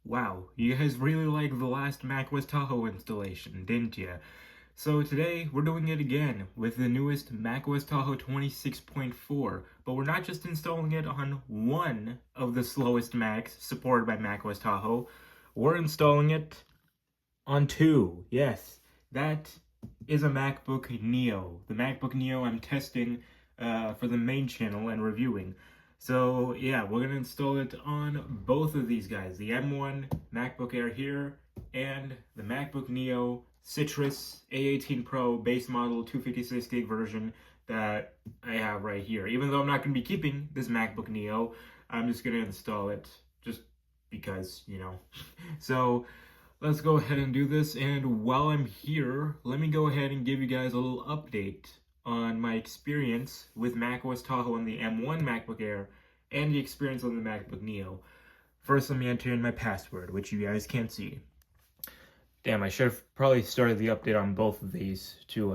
Wow, you guys really liked the last macOS Tahoe installation, didn't you? So today, we're doing it again with the newest macOS Tahoe 26.4, but we're not just installing it on one of the slowest Macs supported by macOS Tahoe, we're installing it on two. Yes, that is a MacBook Neo. The MacBook Neo I'm testing for the main channel and reviewing. So yeah, we're gonna install it on both of these guys, the M1 MacBook Air here and the MacBook Neo Citrus A18 Pro base model 256 gig version that I have right here. Even though I'm not gonna be keeping this MacBook Neo, I'm just gonna install it just because, you know. So let's go ahead and do this, and while I'm here, let me go ahead and give you guys a little update on my experience with macOS Tahoe on the M1 MacBook Air and the experience on the MacBook Neo. First, let me enter in my password, which you guys can't see. Damn, I should have probably started the update on both of these to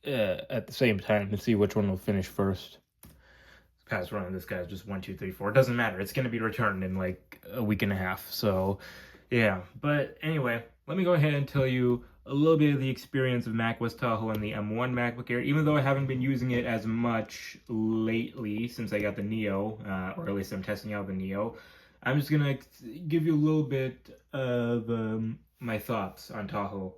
at the same time to see which one will finish first. Password on this guy is just 1234. It doesn't matter. It's gonna be returned in like a week and a half. So yeah, but anyway, let me go ahead and tell you a little bit of the experience of macOS Tahoe and the M1 MacBook Air, even though I haven't been using it as much lately since I got the Neo, or at least I'm testing out the Neo. I'm just gonna give you a little bit of my thoughts on Tahoe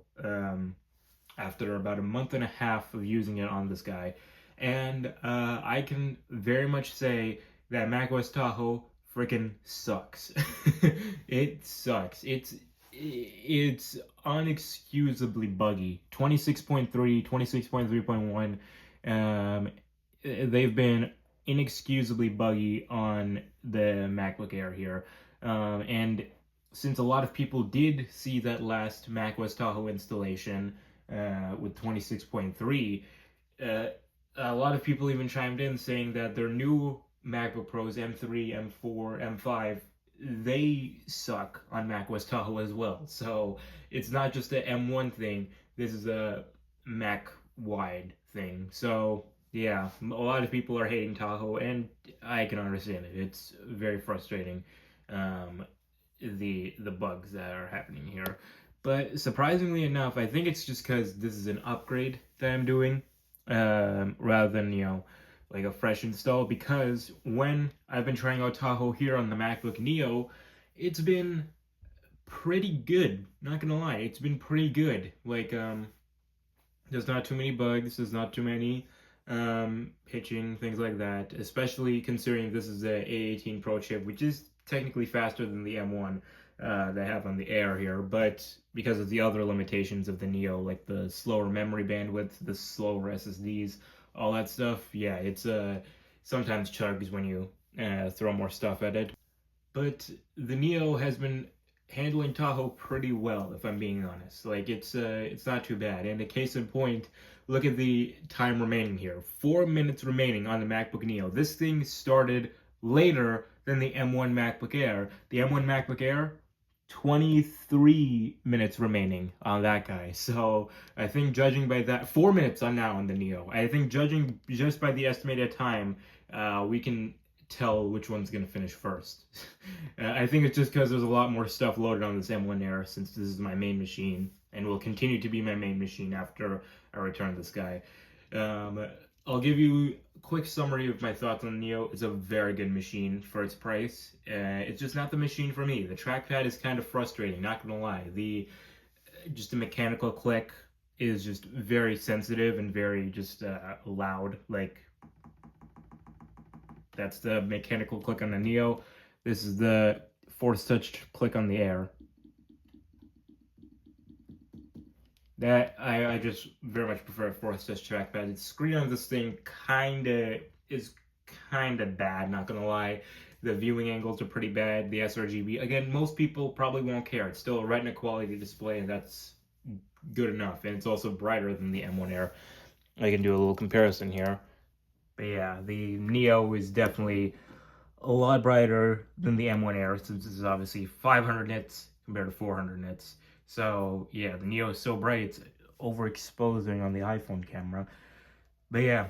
after about a month and a half of using it on this guy. And I can very much say that macOS Tahoe freaking sucks. It sucks. It's unexcusably buggy. 26.3, 26.3.1, they've been inexcusably buggy on the MacBook Air here. And since a lot of people did see that last macOS Tahoe installation with 26.3, a lot of people even chimed in saying that their new MacBook Pros M3, M4, M5, they suck on macOS Tahoe as well. So it's not just a M1 thing. This is a Mac-wide thing. So yeah, a lot of people are hating Tahoe, and I can understand it. It's very frustrating, the bugs that are happening here. But surprisingly enough, I think it's just because this is an upgrade that I'm doing, rather than, you know, like a fresh install, because when I've been trying out Tahoe here on the MacBook Neo, it's been pretty good. Not gonna lie, it's been pretty good. Like, there's not too many bugs, there's not too many pitching, things like that, especially considering this is the A18 Pro chip, which is technically faster than the M1 they have on the Air here, but because of the other limitations of the Neo, like the slower memory bandwidth, the slower SSDs, all that stuff, yeah, it's sometimes chugs when you throw more stuff at it. But the Neo has been handling Tahoe pretty well, if I'm being honest. Like, it's not too bad. And a case in point, look at the time remaining here. 4 minutes remaining on the MacBook Neo. This thing started later than the M1 MacBook Air. The M1 MacBook Air, 23 minutes remaining on that guy. So I think judging by that, 4 minutes on now on the Neo. I think judging just by the estimated time, we can tell which one's gonna finish first. I think it's just because there's a lot more stuff loaded on this M1 Air, since this is my main machine and will continue to be my main machine after I return this guy. I'll give you a quick summary of my thoughts on the Neo. It's a very good machine for its price. It's just not the machine for me. The trackpad is kind of frustrating, not gonna lie. Just a mechanical click is just very sensitive and very just loud. Like, that's the mechanical click on the Neo. This is the force touch click on the Air. That I just very much prefer force touch trackpad. The screen on this thing is kinda bad, not gonna lie. The viewing angles are pretty bad. The sRGB, again, most people probably won't care. It's still a Retina quality display, and that's good enough. And it's also brighter than the M1 Air. I can do a little comparison here. But yeah, the Neo is definitely a lot brighter than the M1 Air, since this is obviously 500 nits compared to 400 nits. So yeah, the Neo is so bright, it's overexposing on the iPhone camera. But yeah,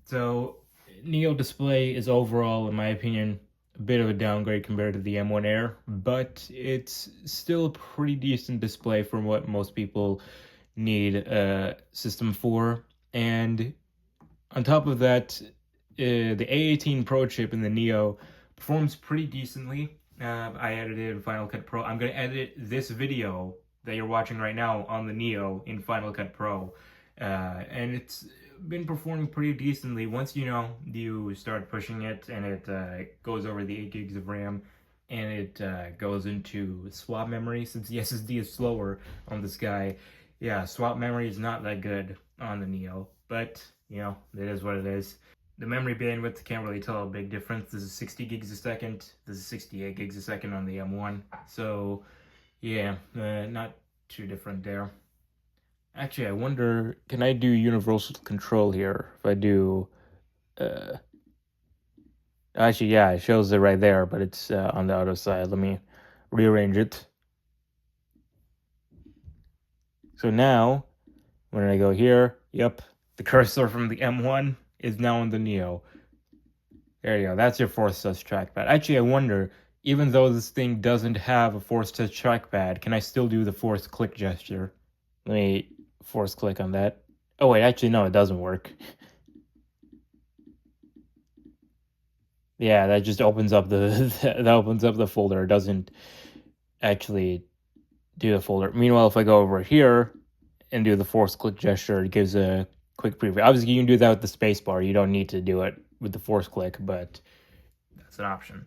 so Neo display is overall, in my opinion, a bit of a downgrade compared to the M1 Air, but it's still a pretty decent display for what most people need a system for. And on top of that, the A18 Pro chip in the Neo performs pretty decently. I edited in Final Cut Pro. I'm going to edit this video that you're watching right now on the Neo in Final Cut Pro. And it's been performing pretty decently. Once you start pushing it and it goes over the 8 gigs of RAM and it goes into swap memory, since the SSD is slower on this guy. Yeah, swap memory is not that good on the Neo, but it is what it is. The memory bandwidth can't really tell a big difference. This is 60 gigs a second. This is 68 gigs a second on the M1. So yeah, not too different there. Actually, I wonder, can I do universal control here? If I do, actually, yeah, it shows it right there, but it's on the other side. Let me rearrange it. So now, when I go here, yep, the cursor from the M1 is now on the Neo. There you go, that's your force touch trackpad. Actually, I wonder, even though this thing doesn't have a force touch trackpad, can I still do the force click gesture? Let me force click on that. Oh wait, actually no, it doesn't work. Yeah, that just opens up the folder. It doesn't actually do the folder. Meanwhile, if I go over here and do the force click gesture, it gives a quick preview. Obviously, you can do that with the space bar. You don't need to do it with the force click, but that's an option.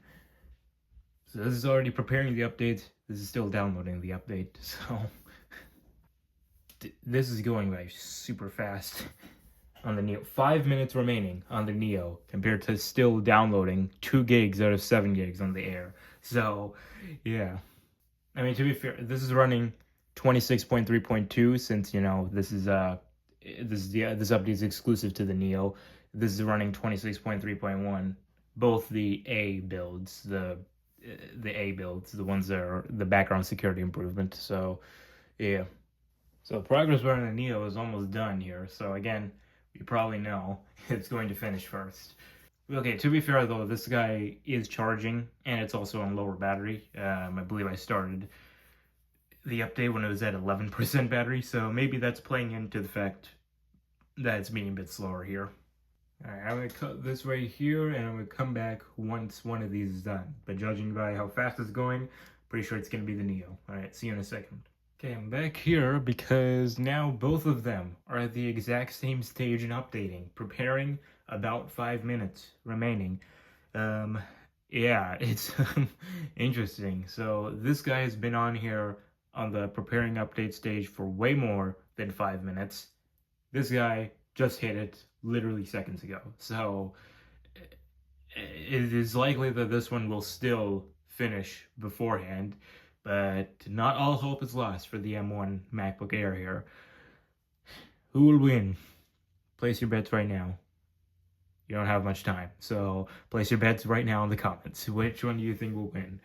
So this is already preparing the update. This is still downloading the update. So this is going by super fast on the Neo. 5 minutes remaining on the Neo compared to still downloading 2 gigs out of 7 gigs on the Air. So yeah, I mean, to be fair, this is running 26.3.2 since this update is exclusive to the Neo. This is running 26.3.1. Both the A builds, the ones that are the background security improvement. So yeah. So progress bar on the Neo is almost done here. So again, you probably know it's going to finish first. Okay, to be fair though, this guy is charging and it's also on lower battery. I believe I started the update when it was at 11% battery, so maybe that's playing into the fact that it's being a bit slower here. Alright, I'm going to cut this right here and I'm going to come back once one of these is done. But judging by how fast it's going, pretty sure it's going to be the Neo. Alright, see you in a second. Okay, I'm back here because now both of them are at the exact same stage in updating, preparing about 5 minutes remaining. Yeah, it's interesting. So this guy has been on here on the preparing update stage for way more than 5 minutes. This guy just hit it literally seconds ago. So it is likely that this one will still finish beforehand. But not all hope is lost for the M1 MacBook Air here. Who will win? Place your bets right now. You don't have much time, so place your bets right now in the comments. Which one do you think will win?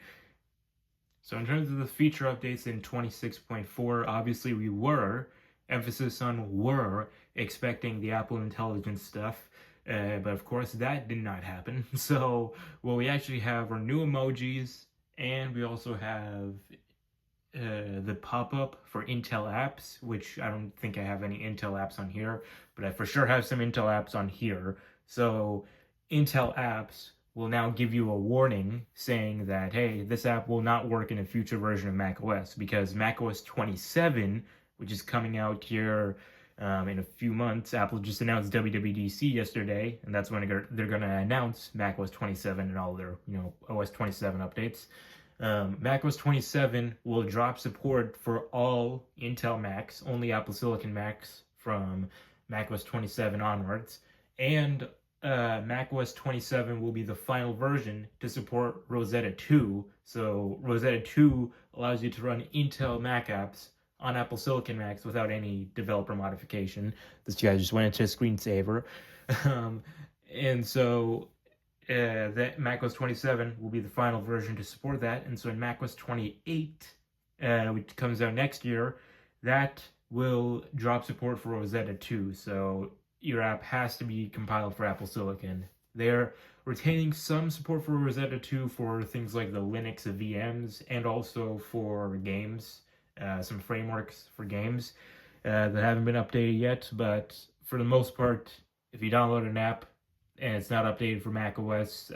So in terms of the feature updates in 26.4, obviously we were, emphasis on were, expecting the Apple Intelligence stuff. But of course that did not happen. So what we actually have are new emojis, and we also have the pop-up for Intel apps, which I don't think I have any Intel apps on here, but I for sure have some Intel apps on here. So Intel apps will now give you a warning saying that, hey, this app will not work in a future version of macOS, because macOS 27, which is coming out here in a few months. Apple just announced WWDC yesterday, and that's when they're going to announce macOS 27 and all their OS 27 updates. macOS 27 will drop support for all Intel Macs, only Apple Silicon Macs from macOS 27 onwards, and macOS 27 will be the final version to support Rosetta 2. So Rosetta 2 allows you to run Intel Mac apps on Apple Silicon Macs without any developer modification. This guy just went into a screensaver. And so that macOS 27 will be the final version to support that. And so in macOS 28, which comes out next year, that will drop support for Rosetta 2. So your app has to be compiled for Apple Silicon They're retaining some support for Rosetta 2 for things like the Linux VMs and also for games, some frameworks for games that haven't been updated yet. But for the most part, if you download an app and it's not updated for macOS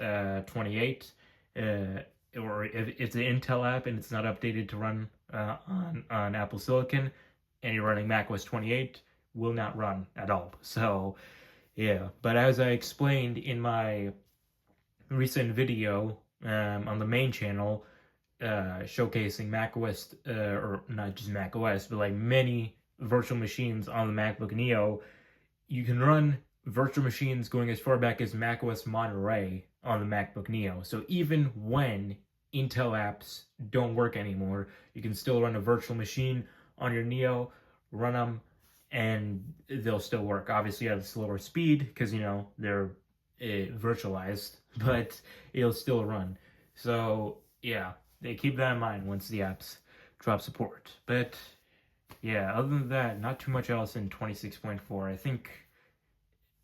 28, or if it's an Intel app and it's not updated to run on Apple Silicon, and you're running macOS 28, will not run at all. So yeah, but as I explained in my recent video on the main channel, showcasing macOS, or not just macOS, but like many virtual machines on the MacBook Neo, you can run virtual machines going as far back as macOS Monterey on the MacBook Neo. So even when Intel apps don't work anymore, you can still run a virtual machine on your Neo, run them, and they'll still work. Obviously at a slower speed because, you know, they're virtualized, but it'll still run. So yeah, they keep that in mind once the apps drop support. But yeah, other than that, not too much else in 26.4. I think,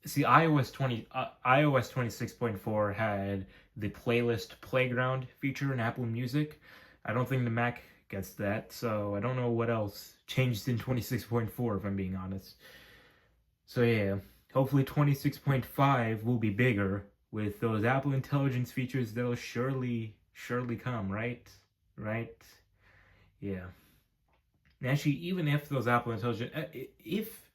see, iOS 26.4 had the playlist playground feature in Apple Music. I don't think the Mac gets that, so I don't know what else changed in 26.4 if I'm being honest. So yeah, hopefully 26.5 will be bigger with those Apple Intelligence features that'll surely come, right? Right? Yeah. And actually, even if those Apple Intelligence, if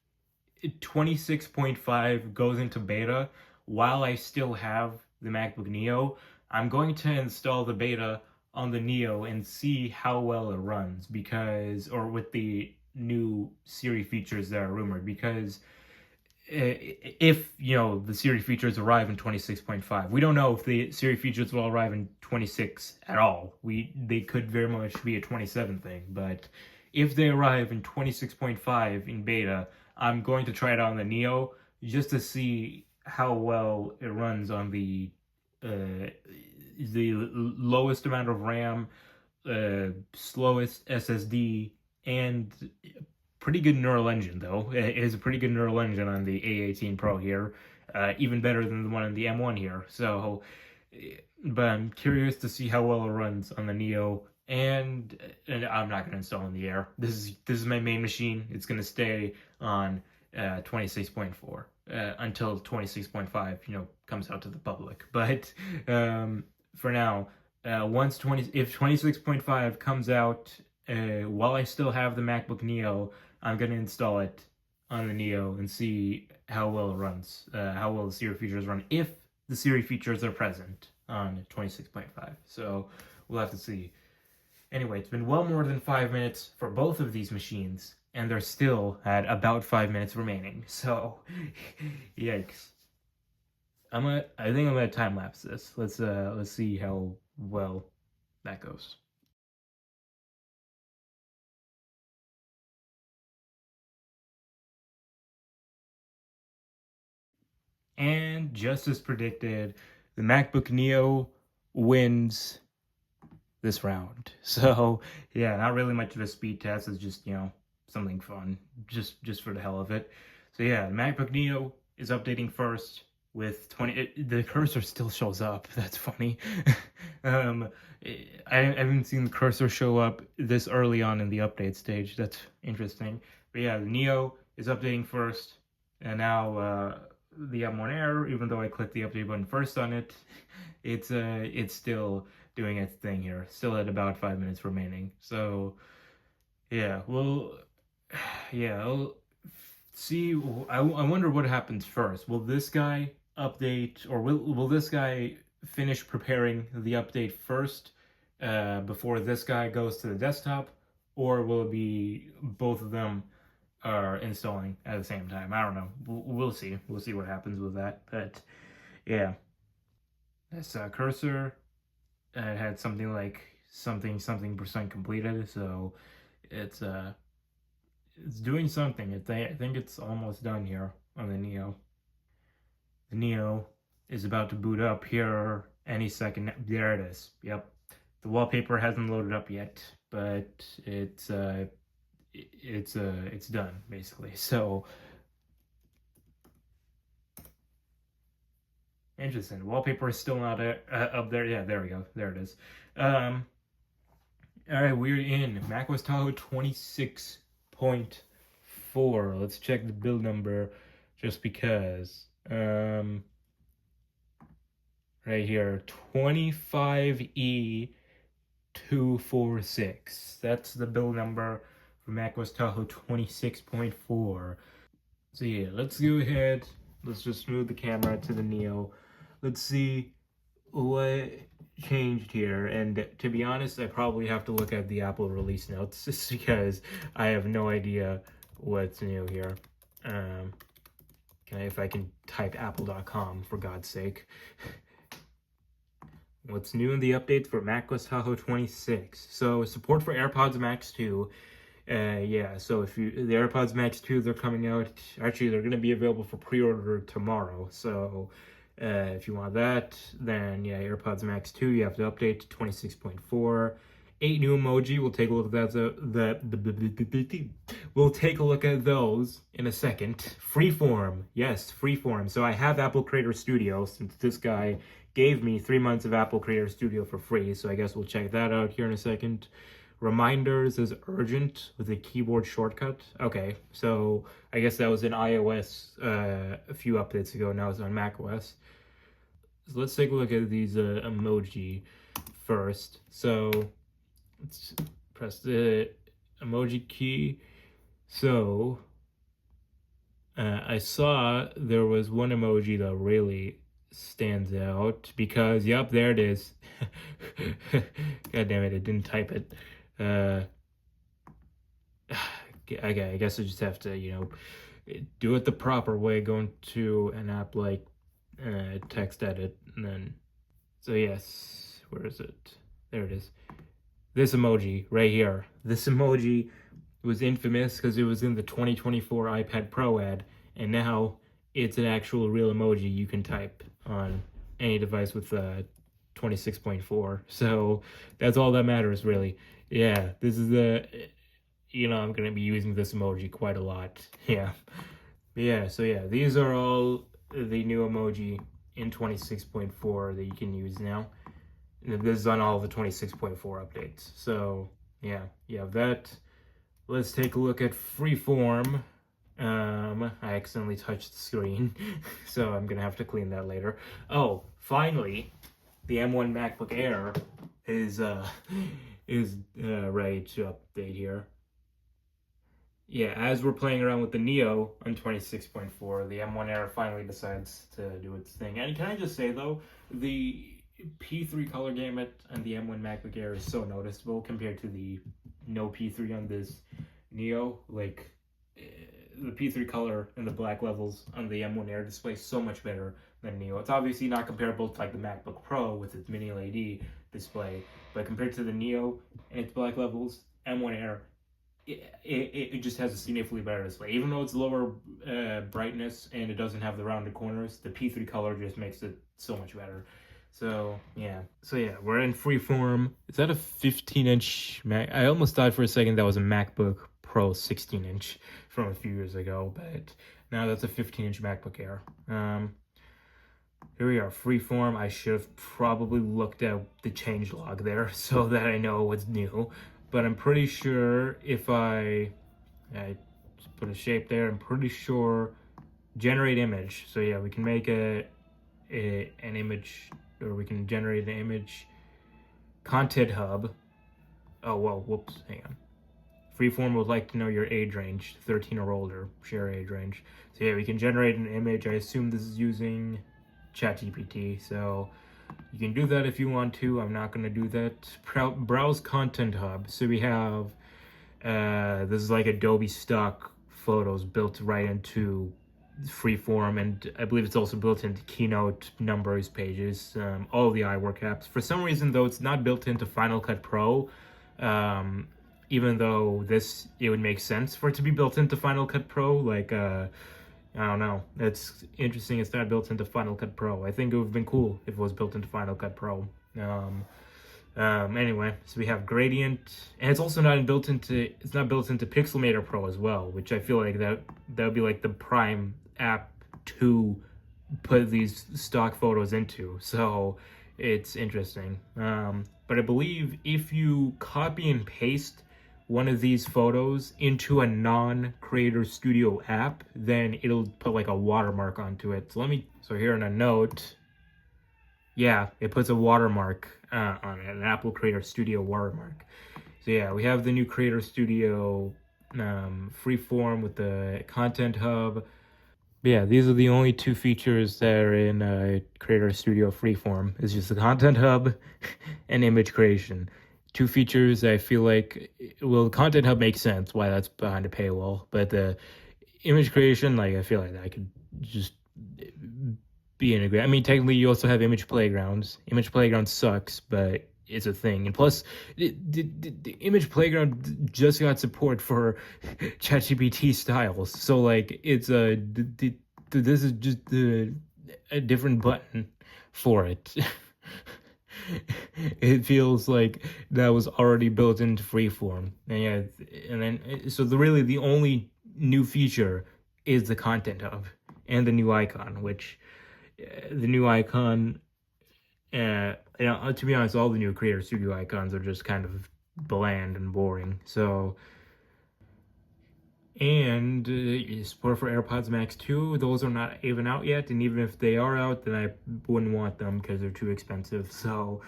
26.5 goes into beta while I still have the MacBook Neo, I'm going to install the beta on the Neo and see how well it runs, because, or with the new Siri features that are rumored, because if, you know, the Siri features arrive in 26.5, we don't know if the Siri features will arrive in 26 at all. They could very much be a 27 thing, but if they arrive in 26.5 in beta, I'm going to try it on the Neo just to see how well it runs on the lowest amount of RAM, slowest SSD, and pretty good neural engine, though. It is a pretty good neural engine on the A18 Pro here, even better than the one on the M1 here. So, but I'm curious to see how well it runs on the Neo, and I'm not going to install in the Air. This is my main machine. It's going to stay on 26.4 until 26.5, you know, comes out to the public. But for now, if 26.5 comes out while I still have the MacBook Neo, I'm going to install it on the Neo and see how well it runs, how well the Siri features run, if the Siri features are present on 26.5. So we'll have to see. Anyway, it's been well more than 5 minutes for both of these machines, and they're still at about 5 minutes remaining. So, yikes. I think I'm gonna time lapse this. Let's see how well that goes. And just as predicted, the MacBook Neo wins this round. So yeah, not really much of a speed test. It's just, you know, something fun, just for the hell of it. So yeah, the MacBook Neo is updating first with 20. The cursor still shows up. That's funny. I haven't seen the cursor show up this early on in the update stage. That's interesting. But yeah, the Neo is updating first, and now the M1 Air, even though I clicked the update button first on it, it's still doing its thing here. Still at about 5 minutes remaining. So yeah, well, yeah, I'll see. I wonder what happens first. Will this guy update, or will this guy finish preparing the update first before this guy goes to the desktop, or will it be both of them are installing at the same time? I don't know. We'll see. We'll see what happens with that. But yeah, this cursor had something like something percent completed, so it's doing something. I think it's almost done here on the Neo. The Neo is about to boot up here any second. There it is. Yep. The wallpaper hasn't loaded up yet, but it's done basically. So Interesting. Wallpaper is still not up there. Yeah, there we go. There it is. All right, we're in macOS Tahoe 26.4. Let's check the build number just because. Right here, 25E246. That's the build number for macOS Tahoe 26.4. So yeah, let's go ahead. Let's just move the camera to the Neo. Let's see what changed here. And to be honest, I probably have to look at the Apple release notes just because I have no idea what's new here. If I can type apple.com, for God's sake. What's new in the updates for macOS Tahoe 26? So support for AirPods Max 2. Yeah, so if the AirPods Max 2, they're coming out. Actually, they're going to be available for pre-order tomorrow. So if you want that, then yeah, AirPods Max 2, you have to update to 26.4. 8 new emoji. We'll take a look at that. We'll take a look at those in a second. Freeform. Yes, Freeform. So I have Apple Creator Studio since this guy gave me 3 months of Apple Creator Studio for free. So I guess we'll check that out here in a second. Reminders is urgent with a keyboard shortcut. Okay, so I guess that was in iOS a few updates ago. Now it's on macOS. So let's take a look at these emoji first. So let's press the emoji key. So I saw there was one emoji that really stands out because, yep, there it is. God damn it, I didn't type it. I guess I just have to, do it the proper way, going to an app like text edit, and then, so yes, where is it? There it is. This emoji right here. This emoji was infamous because it was in the 2024 iPad Pro ad, and now it's an actual real emoji you can type on any device with 26.4. So that's all that matters, really. Yeah, this is I'm going to be using this emoji quite a lot. Yeah. So yeah, these are all the new emoji in 26.4 that you can use now. This is on all the 26.4 updates. So yeah, you have that. Let's take a look at Freeform. I accidentally touched the screen, so I'm gonna have to clean that later. Oh, finally, the M1 MacBook Air is ready to update here. Yeah, as we're playing around with the Neo on 26.4, the M1 Air finally decides to do its thing. And can I just say though, the P3 color gamut on the M1 MacBook Air is so noticeable compared to the no P3 on this Neo. Like, the P3 color and the black levels on the M1 Air display is so much better than Neo. It's obviously not comparable to like the MacBook Pro with its mini LED display, but compared to the Neo and its black levels, M1 Air, it just has a significantly better display. Even though it's lower brightness and it doesn't have the rounded corners, the P3 color just makes it so much better. So yeah, we're in Freeform. Is that a 15-inch Mac? I almost thought for a second that was a MacBook Pro 16-inch from a few years ago, but now that's a 15-inch MacBook Air. Here we are, Freeform. I should have probably looked at the changelog there so that I know what's new, but I'm pretty sure if I just put a shape there, I'm pretty sure generate image. So yeah, we can make an image, or we can generate an image. Content hub. Oh, whoa, whoops, hang on. Freeform would like to know your age range, 13 or older, share age range. So yeah, we can generate an image. I assume this is using ChatGPT, so you can do that if you want to. I'm not going to do that. Browse Content Hub. So we have, this is like Adobe stock photos built right into Freeform, and I believe it's also built into Keynote, Numbers, Pages, all the iWork apps. For some reason, though, it's not built into Final Cut Pro, even though it would make sense for it to be built into Final Cut Pro. Like, I don't know. It's interesting it's not built into Final Cut Pro. I think it would have been cool if it was built into Final Cut Pro. Anyway, so we have Gradient, and it's also not built into Pixelmator Pro as well, which I feel like that would be like the prime app to put these stock photos into. So it's interesting. But I believe if you copy and paste one of these photos into a non-Creator Studio app, then it'll put like a watermark onto it. So here in a note, yeah, it puts a watermark on it, an Apple Creator Studio watermark. So yeah, we have the new Creator Studio Freeform with the Content Hub. But yeah, these are the only two features that are in Creator Studio Freeform. It's just the Content Hub and image creation. Two features I feel like, well, the Content Hub makes sense why that's behind a paywall, but the image creation, like, I feel like that could just be integrated. I mean, technically, you also have Image Playgrounds. Image Playground sucks, but it's a thing. And plus, the Image Playground just got support for ChatGPT styles. So, like, it's this is just a different button for it. It feels like that was already built into Freeform. And yeah, and then so really the only new feature is the Content Hub and the new icon, which the new icon, to be honest, all the new Creator Studio icons are just kind of bland and boring. So, and support for AirPods Max 2, those are not even out yet, and even if they are out, then I wouldn't want them because they're too expensive. So,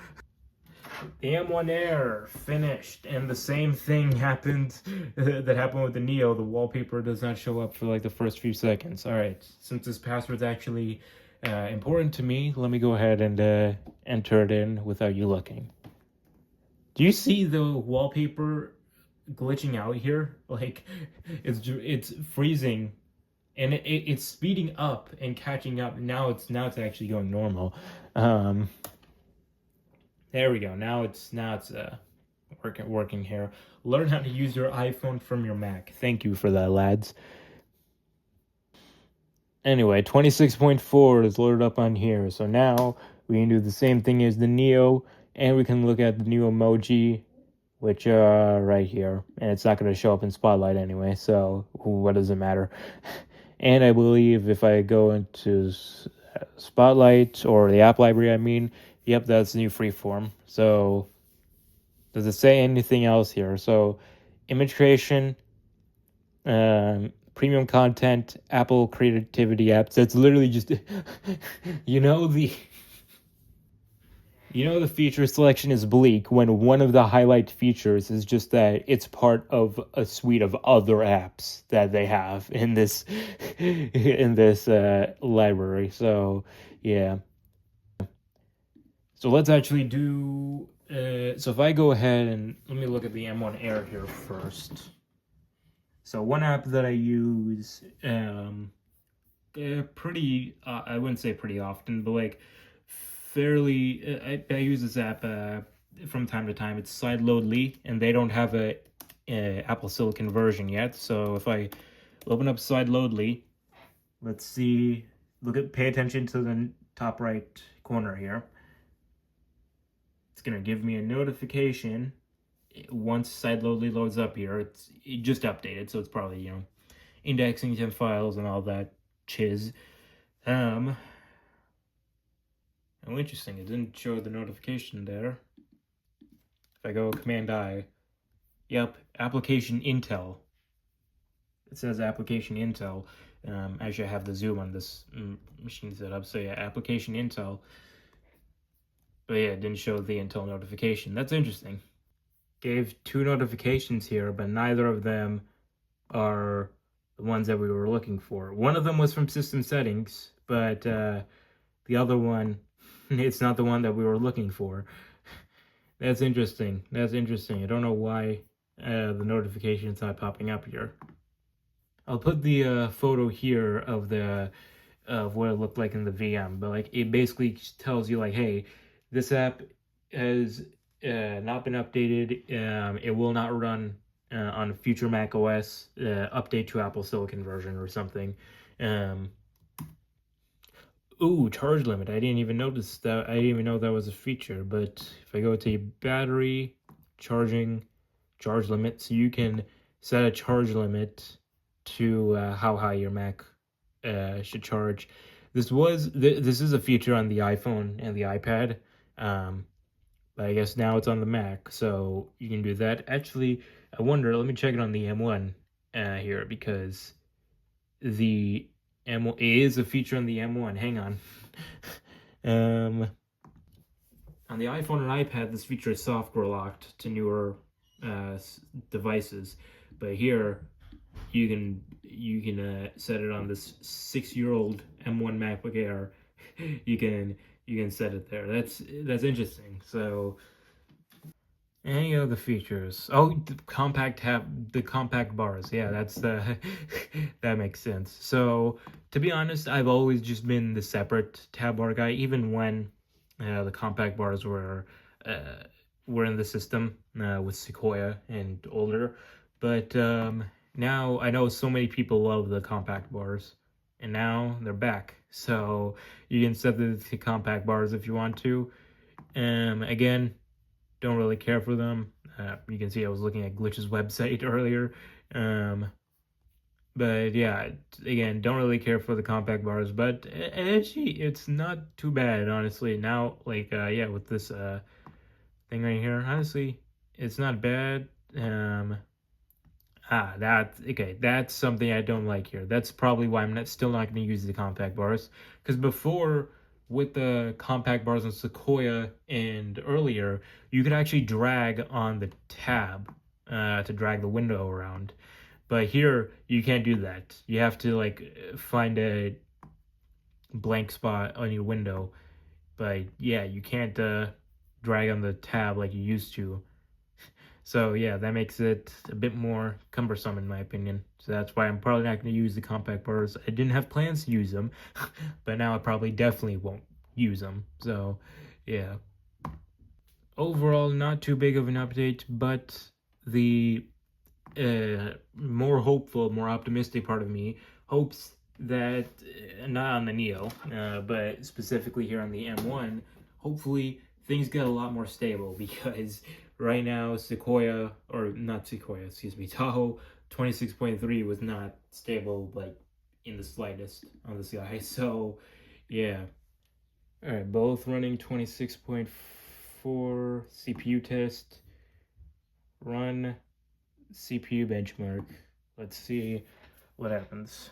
the M1 Air finished, and the same thing happened that happened with the Neo. The wallpaper does not show up for like the first few seconds. All right, since this password's actually important to me, let me go ahead and enter it in without you looking. Do you see the wallpaper glitching out here? Like, it's freezing, and it's speeding up and catching up. Now it's actually going normal. There we go. Now it's working here. Learn how to use your iPhone from your Mac. Thank you for that, lads. Anyway, 26.4 is loaded up on here. So now we can do the same thing as the Neo, and we can look at the new emoji, which are right here. And it's not going to show up in Spotlight anyway, so what does it matter? And I believe if I go into Spotlight, or the app library, I mean, yep, that's the new Freeform. So does it say anything else here? So image creation, premium content, Apple creativity apps. That's literally just the feature selection is bleak when one of the highlight features is just that it's part of a suite of other apps that they have in this library. So yeah. So let's actually do. So if I go ahead and let me look at the M1 Air here first. So one app that I use pretty, I wouldn't say pretty often, but like fairly, I use this app from time to time. It's Sideloadly, and they don't have a Apple Silicon version yet. So if I open up Sideloadly, let's see, pay attention to the top right corner here. It's gonna give me a notification once Sideloadly loads up here. It just updated, so it's probably indexing some files and all that chiz. Oh, interesting. It didn't show the notification there. If I go Command I, yep, application Intel. It says application Intel. Actually, I have the zoom on this machine set up, so yeah, application Intel. But yeah, it didn't show the Intel notification. That's interesting. Gave two notifications here, but neither of them are the ones that we were looking for. One of them was from system settings, but the other one, it's not the one that we were looking for. That's interesting. I don't know why the notification's not popping up here. I'll put the photo here of what it looked like in the VM, but like it basically tells you like, hey, this app has not been updated. It will not run on future macOS. Update to Apple Silicon version or something. Ooh, charge limit. I didn't even notice that. I didn't even know that was a feature. But if I go to battery, charge limit, so you can set a charge limit to how high your Mac should charge. This is a feature on the iPhone and the iPad, but I guess now it's on the Mac, so you can do that. Actually, I wonder. Let me check it on the M1 here because the M1 it is a feature on the M1. Hang on. um, on the iPhone and iPad, this feature is software locked to newer devices, but here you can set it on this 6-year-old M1 MacBook Air. You can set it there. That's interesting. So any other features? Oh, the compact bars. Yeah, that's the that makes sense. So to be honest, I've always just been the separate tab bar guy, even when the compact bars were in the system with Sequoia and older. But now I know so many people love the compact bars, and now they're back. So you can set the compact bars if you want to. Again, don't really care for them. You can see I was looking at Glitch's website earlier. But yeah, again, don't really care for the compact bars, but actually, it's not too bad, honestly. Now, like, yeah, with this thing right here, honestly, it's not bad. That's something I don't like here. That's probably why still not going to use the compact bars. Because before, with the compact bars on Sequoia and earlier, you could actually drag on the tab to drag the window around. But here, you can't do that. You have to like find a blank spot on your window. But yeah, you can't drag on the tab like you used to. So yeah, that makes it a bit more cumbersome in my opinion. So that's why I'm probably not going to use the compact bars. I didn't have plans to use them, but now I probably definitely won't use them. So yeah, overall not too big of an update, but the more hopeful, more optimistic part of me hopes that not on the Neo, but specifically here on the M1, hopefully things get a lot more stable because right now Sequoia, or not Sequoia, excuse me, Tahoe 26.3 was not stable like in the slightest on this guy. So yeah. All right, both running 26.4 CPU test. Run CPU benchmark. Let's see what happens.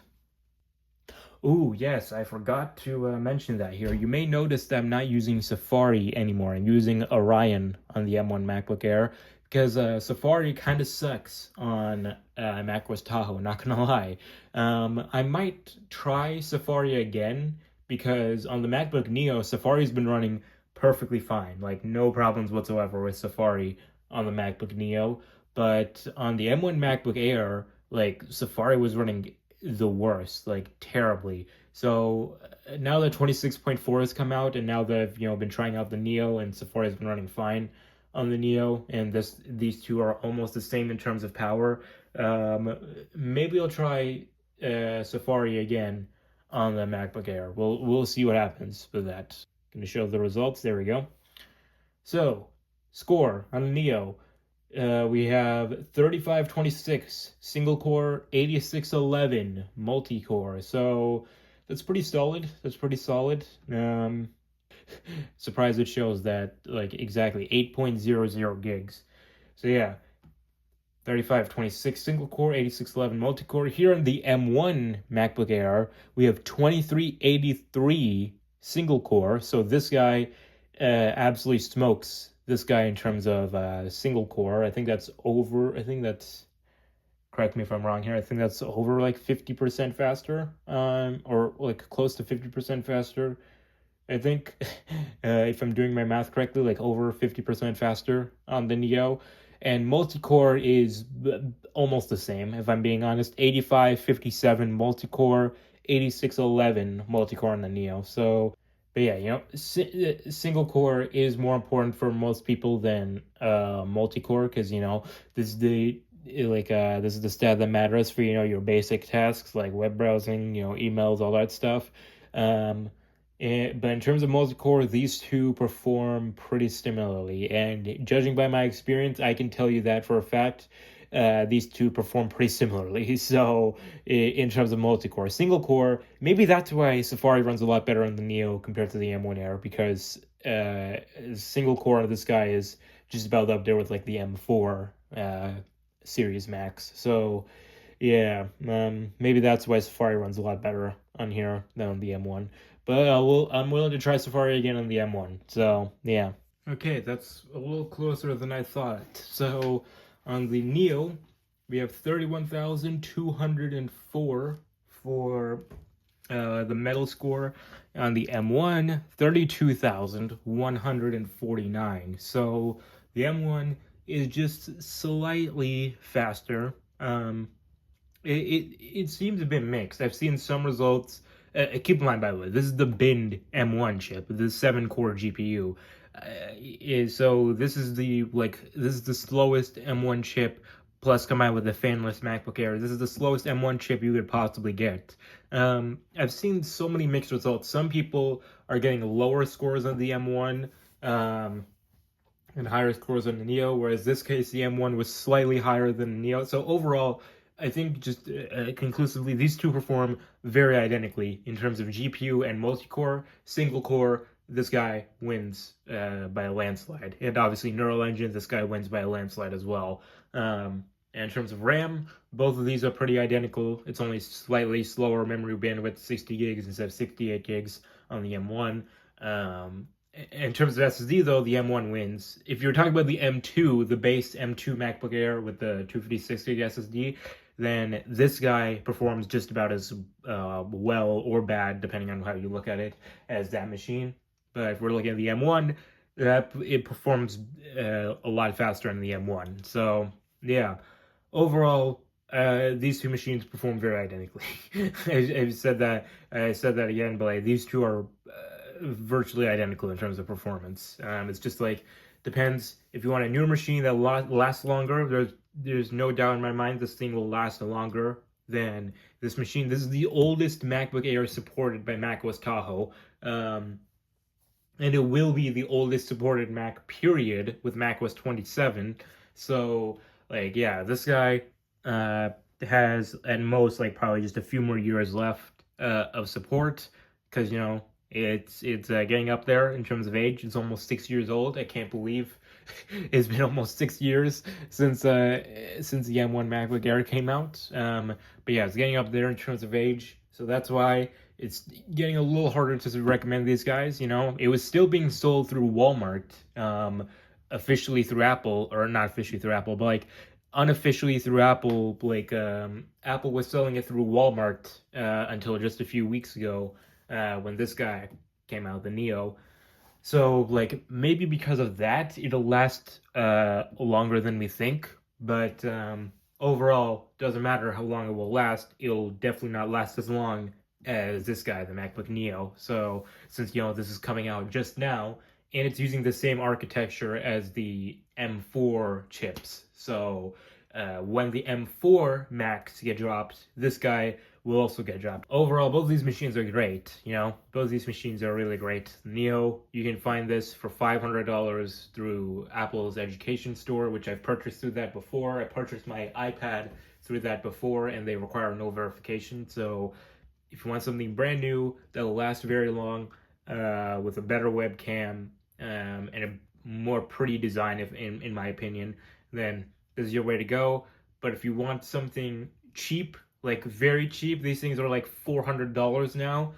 Oh, yes, I forgot to mention that here. You may notice that I'm not using Safari anymore. I'm using Orion on the M1 MacBook Air because Safari kind of sucks on macOS Tahoe, not gonna lie. I might try Safari again because on the MacBook Neo, Safari's been running perfectly fine. Like, no problems whatsoever with Safari on the MacBook Neo. But on the M1 MacBook Air, like, Safari was running the worst, like terribly. So now that 26.4 has come out, and now that I've been trying out the Neo, and Safari has been running fine on the Neo, and these two are almost the same in terms of power. Maybe I'll try Safari again on the MacBook Air. We'll see what happens with that. Going to show the results. There we go. So score on the Neo. We have 3526 single core, 8611 multi core. So that's pretty solid. That's pretty solid. Surprised it shows that like exactly 8.00 gigs. So yeah, 3526 single core, 8611 multi core. Here on the M1 MacBook Air, we have 2383 single core. So this guy absolutely smokes this guy in terms of single core. I think that's, correct me if I'm wrong here, I think that's over like 50% faster, or like close to 50% faster. I think, if I'm doing my math correctly, like over 50% faster on the Neo. And multi-core is almost the same, if I'm being honest. 8557 multi-core, 8611 multi-core on the Neo. So, but yeah, single core is more important for most people than multi-core because this is this is the stat that matters for your basic tasks like web browsing, emails, all that stuff. But in terms of multi-core, these two perform pretty similarly. And judging by my experience, I can tell you that for a fact. these two perform pretty similarly. So in terms of multi-core, single core, maybe that's why Safari runs a lot better on the Neo compared to the M1 Air, because single core this guy is just about up there with like the M4 series Max. So yeah, maybe that's why Safari runs a lot better on here than on the M1. But I'm willing to try Safari again on the M1. So yeah. Okay, that's a little closer than I thought. So on the Neo, we have 31,204 for the metal score. On the M1, 32,149. So the M1 is just slightly faster. It seems a bit mixed. I've seen some results. Keep in mind, by the way, this is the binned M1 chip, the 7-core GPU. So this is the slowest M1 chip. Plus, combined with the fanless MacBook Air, this is the slowest M1 chip you could possibly get. I've seen so many mixed results. Some people are getting lower scores on the M1. And higher scores on the Neo, whereas this case the M1 was slightly higher than the Neo. So overall, I think just conclusively, these two perform very identically in terms of GPU and multi-core. Single core, this guy wins by a landslide. And obviously Neural Engine, this guy wins by a landslide as well. And in terms of RAM, both of these are pretty identical. It's only slightly slower memory bandwidth, 60 gigs instead of 68 gigs on the M1. In terms of SSD, though, the M1 wins. If you're talking about the M2, the base M2 MacBook Air with the 256 gig SSD, then this guy performs just about as well or bad, depending on how you look at it, as that machine. But if we're looking at the M1, it performs a lot faster than the M1. So, yeah, overall, these two machines perform very identically. I said that again, but like, these two are virtually identical in terms of performance. It's just like depends if you want a newer machine that lasts longer. There's no doubt in my mind this thing will last longer than this machine. This is the oldest MacBook Air supported by macOS Tahoe, and it will be the oldest supported Mac period with macOS 27. So like yeah, this guy has at most like probably just a few more years left of support, because it's getting up there in terms of age. It's almost 6 years old. I can't believe it's been almost 6 years since the M1 MacBook Air came out. But yeah, it's getting up there in terms of age. So that's why it's getting a little harder to recommend these guys. It was still being sold through Walmart, officially through Apple, or not officially through Apple, but like unofficially through Apple. Like Apple was selling it through Walmart until just a few weeks ago. When this guy came out, the Neo. So, like, maybe because of that, it'll last longer than we think. But overall, doesn't matter how long it will last. It'll definitely not last as long as this guy, the MacBook Neo. So, since, this is coming out just now, and it's using the same architecture as the M4 chips. So, when the M4 Macs get dropped, this guy will also get dropped. Overall, both of these machines are great. Both of these machines are really great. Neo, you can find this for $500 through Apple's education store, which I've purchased through that before. I purchased my iPad through that before, and they require no verification. So if you want something brand new that'll last very long, with a better webcam and a more pretty design, in my opinion, then this is your way to go. But if you want something cheap, like very cheap, these things are like $400 now,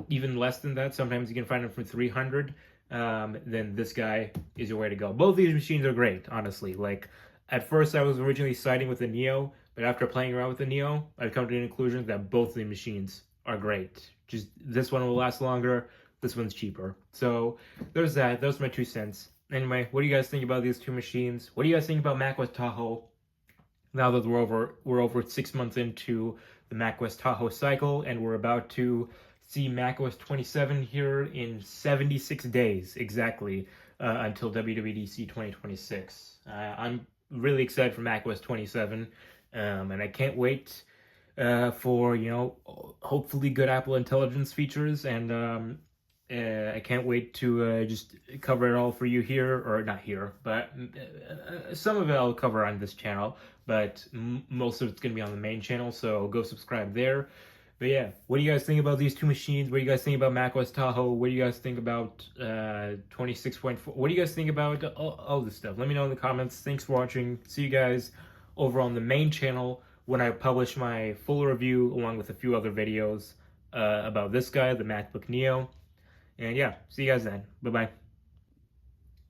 even less than that. Sometimes you can find them for $300. Then this guy is your way to go. Both these machines are great, honestly. Like at first I was originally siding with the Neo, but after playing around with the Neo, I've come to the conclusion that both of the machines are great. Just this one will last longer, this one's cheaper. So there's that. Those are my 2 cents. Anyway, what do you guys think about these two machines? What do you guys think about macOS Tahoe? Now that we're over 6 months into the macOS Tahoe cycle, and we're about to see macOS 27 here in 76 days exactly, until WWDC 2026. I'm really excited for macOS 27, and I can't wait for hopefully good Apple Intelligence features, and I can't wait to just cover it all for you here, or not here, but some of it I'll cover on this channel, but most of it's going to be on the main channel, so go subscribe there. But yeah, what do you guys think about these two machines? What do you guys think about macOS Tahoe? What do you guys think about 26.4? What do you guys think about all this stuff? Let me know in the comments. Thanks for watching. See you guys over on the main channel when I publish my full review along with a few other videos about this guy, the MacBook Neo. And yeah, see you guys then. Bye-bye.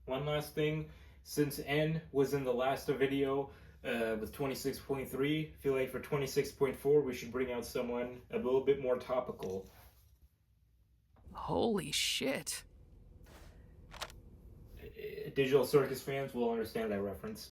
One last thing, since N was in the last video with 26.3, I feel like for 26.4 we should bring out someone a little bit more topical. Holy shit. Digital Circus fans will understand that reference.